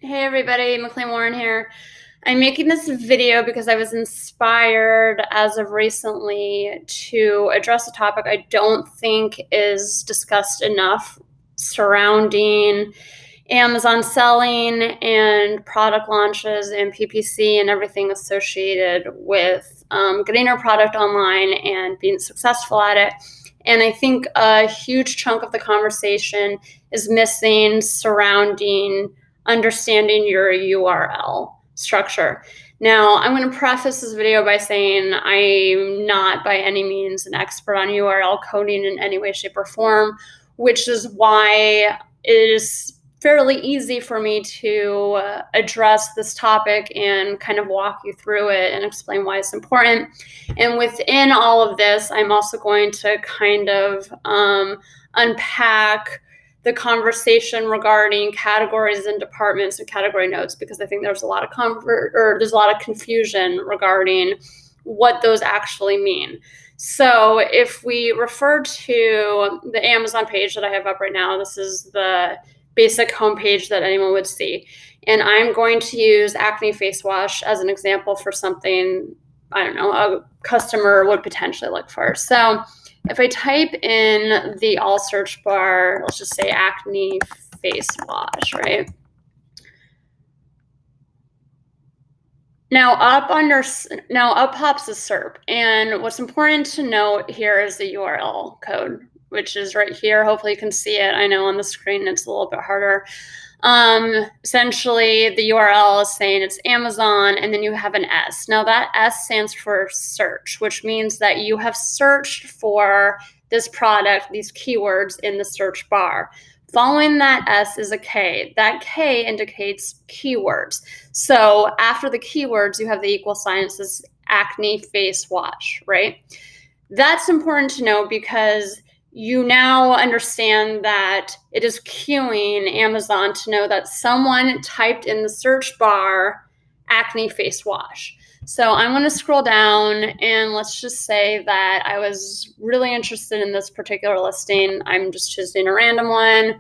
Hey everybody, McLean Warren here. I'm making this video because I was inspired as of recently to address a topic I don't think is discussed enough surrounding Amazon selling and product launches and PPC and everything associated with getting our product online and being successful at it. And I think a huge chunk of the conversation is missing surrounding understanding your URL structure. Now, I'm going to preface this video by saying I'm not by any means an expert on URL coding in any way, shape, or form, which is why it is fairly easy for me to address this topic and kind of walk you through it and explain why it's important. And within all of this, I'm also going to kind of unpack the conversation regarding categories and departments and category nodes, because I think there's a lot of confusion regarding what those actually mean. So if we refer to the Amazon page that I have up right now, this is the basic homepage that anyone would see. And I'm going to use Acne Face Wash as an example for something, I don't know, a customer would potentially look for. So if I type in the all search bar, let's just say Acne Face Wash, right? Now up pops the SERP. And what's important to note here is the URL code, which is right here. Hopefully you can see it. I know on the screen it's a little bit harder. Essentially, the URL is saying it's Amazon, and then you have an S. Now that S stands for search, which means that you have searched for this product, these keywords in the search bar. Following that S is a K. That K indicates keywords. So after the keywords, you have the equal sign. It says Acne Face Wash, right? That's important to know because you now understand that it is cueing Amazon to know that someone typed in the search bar Acne Face Wash. So I'm going to scroll down and let's just say that I was really interested in this particular listing. I'm just choosing a random one.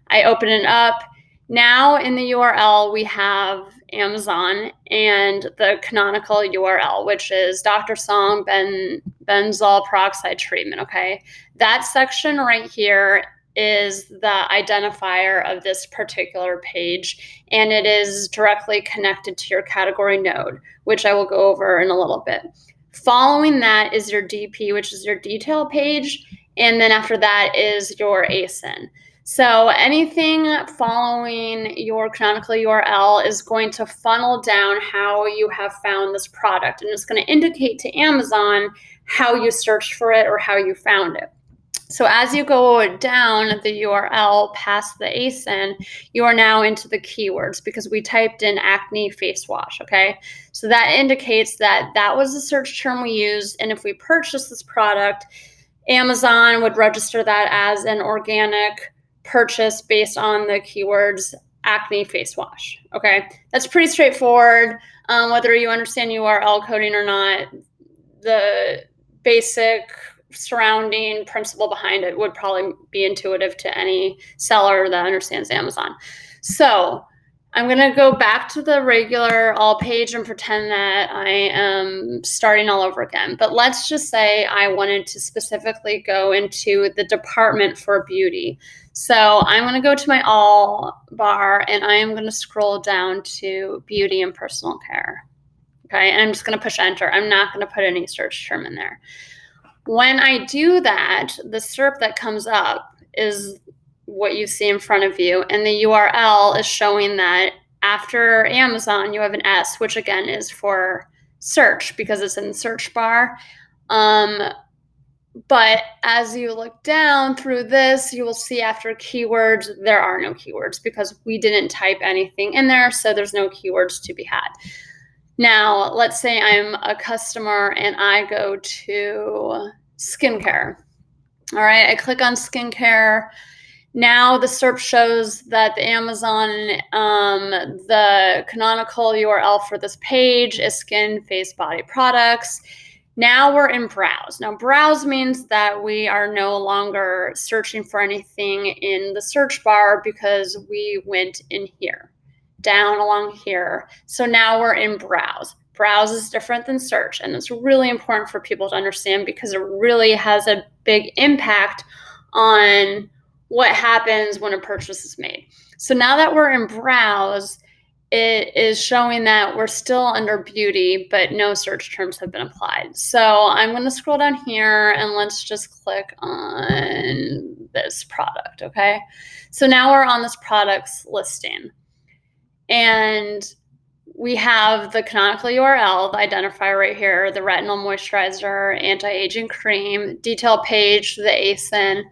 I open it up. Now in the URL, we have Amazon and the canonical URL, which is Dr. Song benzoyl peroxide treatment, okay? That section right here is the identifier of this particular page, and it is directly connected to your category node, which I will go over in a little bit. Following that is your DP, which is your detail page, and then after that is your ASIN. So anything following your canonical URL is going to funnel down how you have found this product, and it's going to indicate to Amazon how you searched for it or how you found it. So as you go down the URL past the ASIN, you are now into the keywords because we typed in Acne Face Wash, okay? So that indicates that that was the search term we used, and if we purchased this product, Amazon would register that as an organic purchase based on the keywords Acne Face Wash, okay? That's pretty straightforward. Whether you understand URL coding or not, the basic surrounding principle behind it would probably be intuitive to any seller that understands Amazon. So I'm going to go back to the regular all page and pretend that I am starting all over again. But let's just say I wanted to specifically go into the department for beauty. So I'm going to go to my all bar and I am going to scroll down to beauty and personal care. Okay, and I'm just going to push enter. I'm not going to put any search term in there. When I do that, the SERP that comes up is what you see in front of you, and the URL is showing that after Amazon, you have an S, which again is for search because it's in the search bar. But as you look down through this, you will see after keywords, there are no keywords because we didn't type anything in there, so there's no keywords to be had. Now, let's say I'm a customer and I go to skincare. All right, I click on skincare. Now the SERP shows that the Amazon, the canonical URL for this page is skin, face, body products. Now we're in browse. Now browse means that we are no longer searching for anything in the search bar because we went in here. down along here. So now we're in browse. Browse is different than search, and it's really important for people to understand because it really has a big impact on what happens when a purchase is made. So now that we're in browse, it is showing that we're still under beauty, but no search terms have been applied. So I'm going to scroll down here and let's just click on this product, okay? So now we're on this product's listing. And we have the canonical URL, the identifier right here, the retinol moisturizer, anti-aging cream, detail page, the ASIN.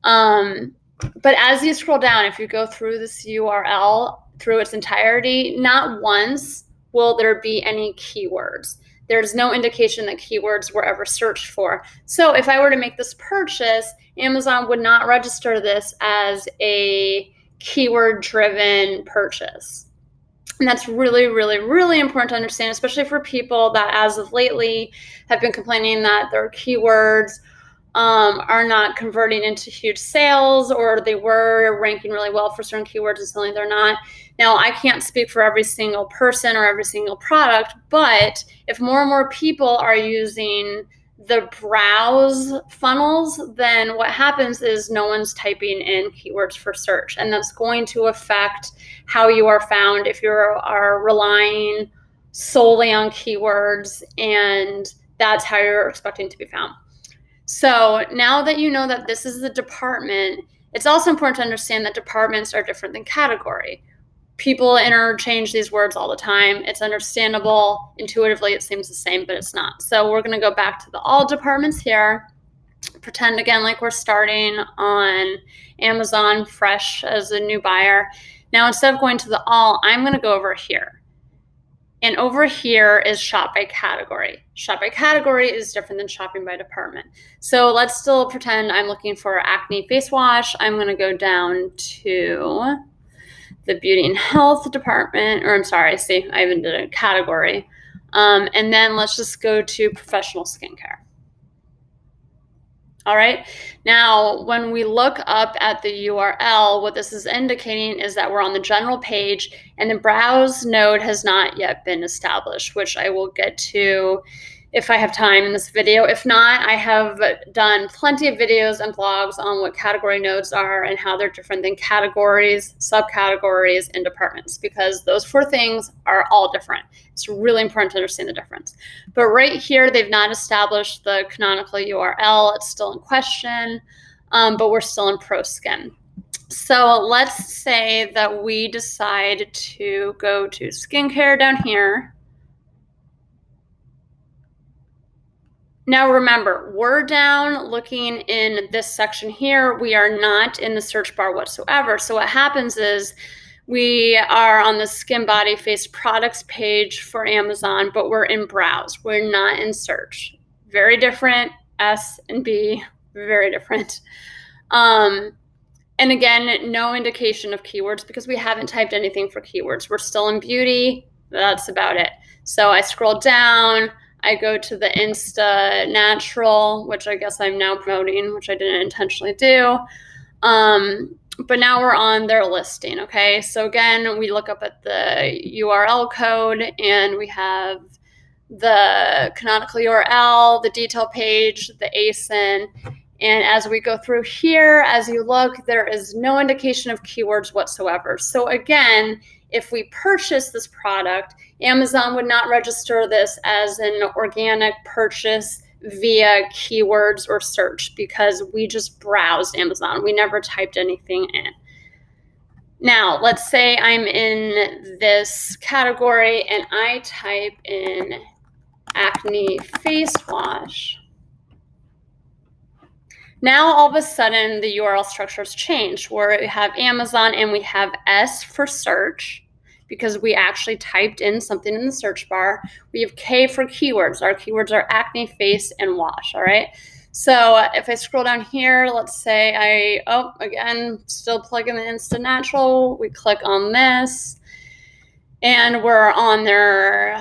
But as you scroll down, if you go through this URL through its entirety, not once will there be any keywords. There's no indication that keywords were ever searched for. So if I were to make this purchase, Amazon would not register this as a keyword-driven purchase. And that's really, really, really important to understand, especially for people that as of lately have been complaining that their keywords are not converting into huge sales, or they were ranking really well for certain keywords and suddenly they're not. Now, I can't speak for every single person or every single product, but if more and more people are using the browse funnels, then what happens is no one's typing in keywords for search, and that's going to affect how you are found if you are relying solely on keywords, and that's how you're expecting to be found. So now that you know that this is the department, it's also important to understand that departments are different than category. People interchange these words all the time. It's understandable. Intuitively, it seems the same, but it's not. So we're going to go back to the all departments here. Pretend again like we're starting on Amazon fresh as a new buyer. Now, instead of going to the all, I'm going to go over here. And over here is shop by category. Shop by category is different than shopping by department. So let's still pretend I'm looking for acne face wash. I'm going to go down to the beauty and health department, or I'm sorry, see, I even did a category. And then let's just go to professional skincare. All right. Now, when we look up at the URL, what this is indicating is that we're on the general page and the browse node has not yet been established, which I will get to if I have time in this video. If not, I have done plenty of videos and blogs on what category nodes are and how they're different than categories, subcategories, and departments, because those four things are all different. It's really important to understand the difference. But right here, they've not established the canonical URL. It's still in question, but we're still in ProSkin. So let's say that we decide to go to skincare down here. Now remember, we're down looking in this section here. We are not in the search bar whatsoever. So what happens is we are on the skin, body, face products page for Amazon, but we're in browse. We're not in search. Very different, S and B, very different. And again, no indication of keywords because we haven't typed anything for keywords. We're still in beauty. That's about it. So I scroll down. I go to the Insta Natural, which I guess I'm now promoting, which I didn't intentionally do. But now we're on their listing, okay? So again, we look up at the URL code and we have the canonical URL, the detail page, the ASIN. And as we go through here, as you look, there is no indication of keywords whatsoever. So again, if we purchase this product, Amazon would not register this as an organic purchase via keywords or search because we just browsed Amazon. We never typed anything in. Now, let's say I'm in this category and I type in acne face wash. Now, all of a sudden, the URL structure has changed where we have Amazon and we have S for search because we actually typed in something in the search bar. We have K for keywords. Our keywords are acne, face, and wash, all right? So if I scroll down here, let's say again, still plugging the Insta Natural. We click on this and we're on their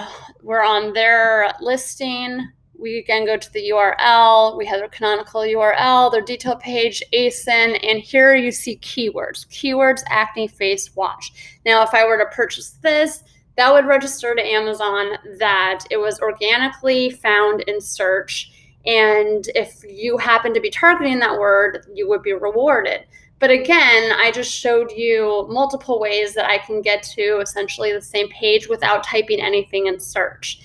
listing. we again go to the URL, we have their canonical URL, their detail page, ASIN, and here you see keywords acne face wash. Now, if I were to purchase this, that would register to Amazon that it was organically found in search. And if you happen to be targeting that word, you would be rewarded. But again, I just showed you multiple ways that I can get to essentially the same page without typing anything in search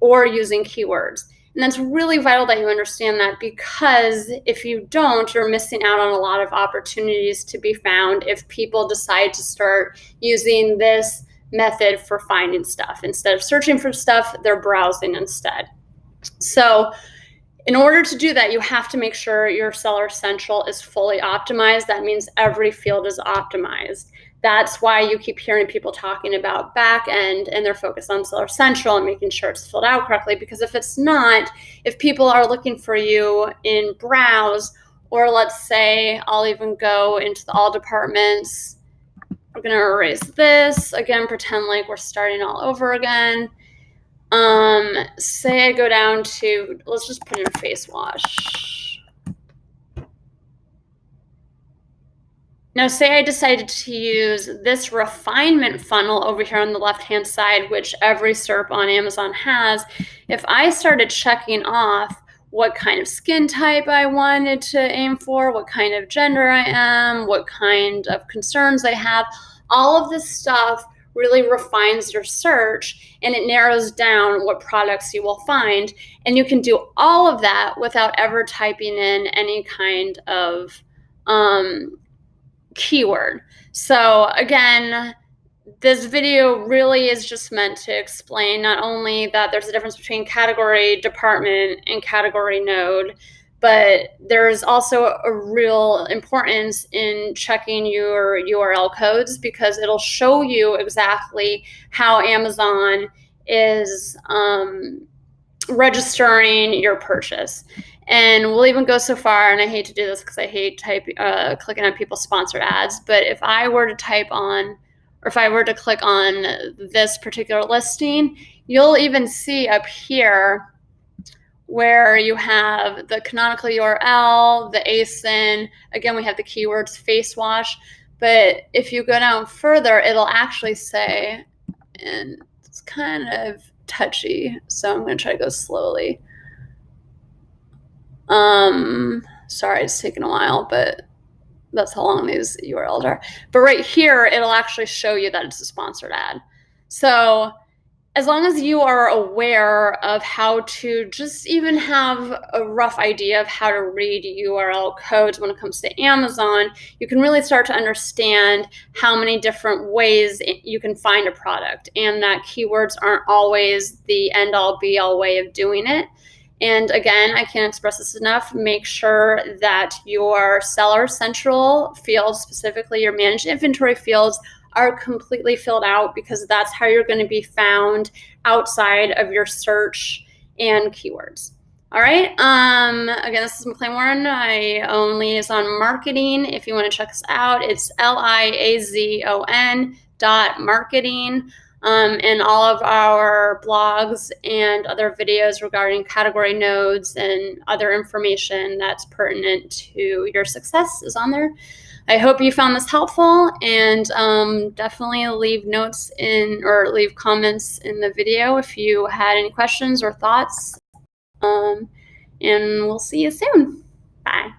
or using keywords. And that's really vital that you understand that, because if you don't, you're missing out on a lot of opportunities to be found if people decide to start using this method for finding stuff. Instead of searching for stuff, they're browsing instead. So in order to do that, you have to make sure your Seller Central is fully optimized. That means every field is optimized. That's why you keep hearing people talking about back end and they're focused on Seller Central and making sure it's filled out correctly. Because if it's not, if people are looking for you in browse, or let's say I'll even go into the all departments, we're going to erase this again, pretend like we're starting all over again. Say I go down to, let's just put in face wash. Now, say I decided to use this refinement funnel over here on the left-hand side, which every SERP on Amazon has. If I started checking off what kind of skin type I wanted to aim for, what kind of gender I am, what kind of concerns I have, all of this stuff really refines your search and it narrows down what products you will find. And you can do all of that without ever typing in any kind of keyword. So again, this video really is just meant to explain not only that there's a difference between category department and category node, but there's also a real importance in checking your URL codes, because it'll show you exactly how Amazon is registering your purchase. And we'll even go so far, and I hate to do this because I hate clicking on people's sponsored ads, but if I were to type on, or if I were to click on this particular listing, you'll even see up here where you have the canonical URL, the ASIN, again, we have the keywords face wash, but if you go down further, it'll actually say, and it's kind of touchy, so I'm going to try to go slowly. Sorry, it's taking a while, but that's how long these URLs are. But right here, it'll actually show you that it's a sponsored ad. So as long as you are aware of how to just even have a rough idea of how to read URL codes when it comes to Amazon, you can really start to understand how many different ways you can find a product, and that keywords aren't always the end-all be-all way of doing it. And again, I can't express this enough, make sure that your Seller Central fields, specifically your managed inventory fields, are completely filled out, because that's how you're going to be found outside of your search and keywords. All right. Again, this is McLean Warren. I own Liaison Marketing. If you want to check us out, it's liazon.marketing. And all of our blogs and other videos regarding category nodes and other information that's pertinent to your success is on there. I hope you found this helpful, and definitely leave notes or leave comments in the video if you had any questions or thoughts. And we'll see you soon. Bye.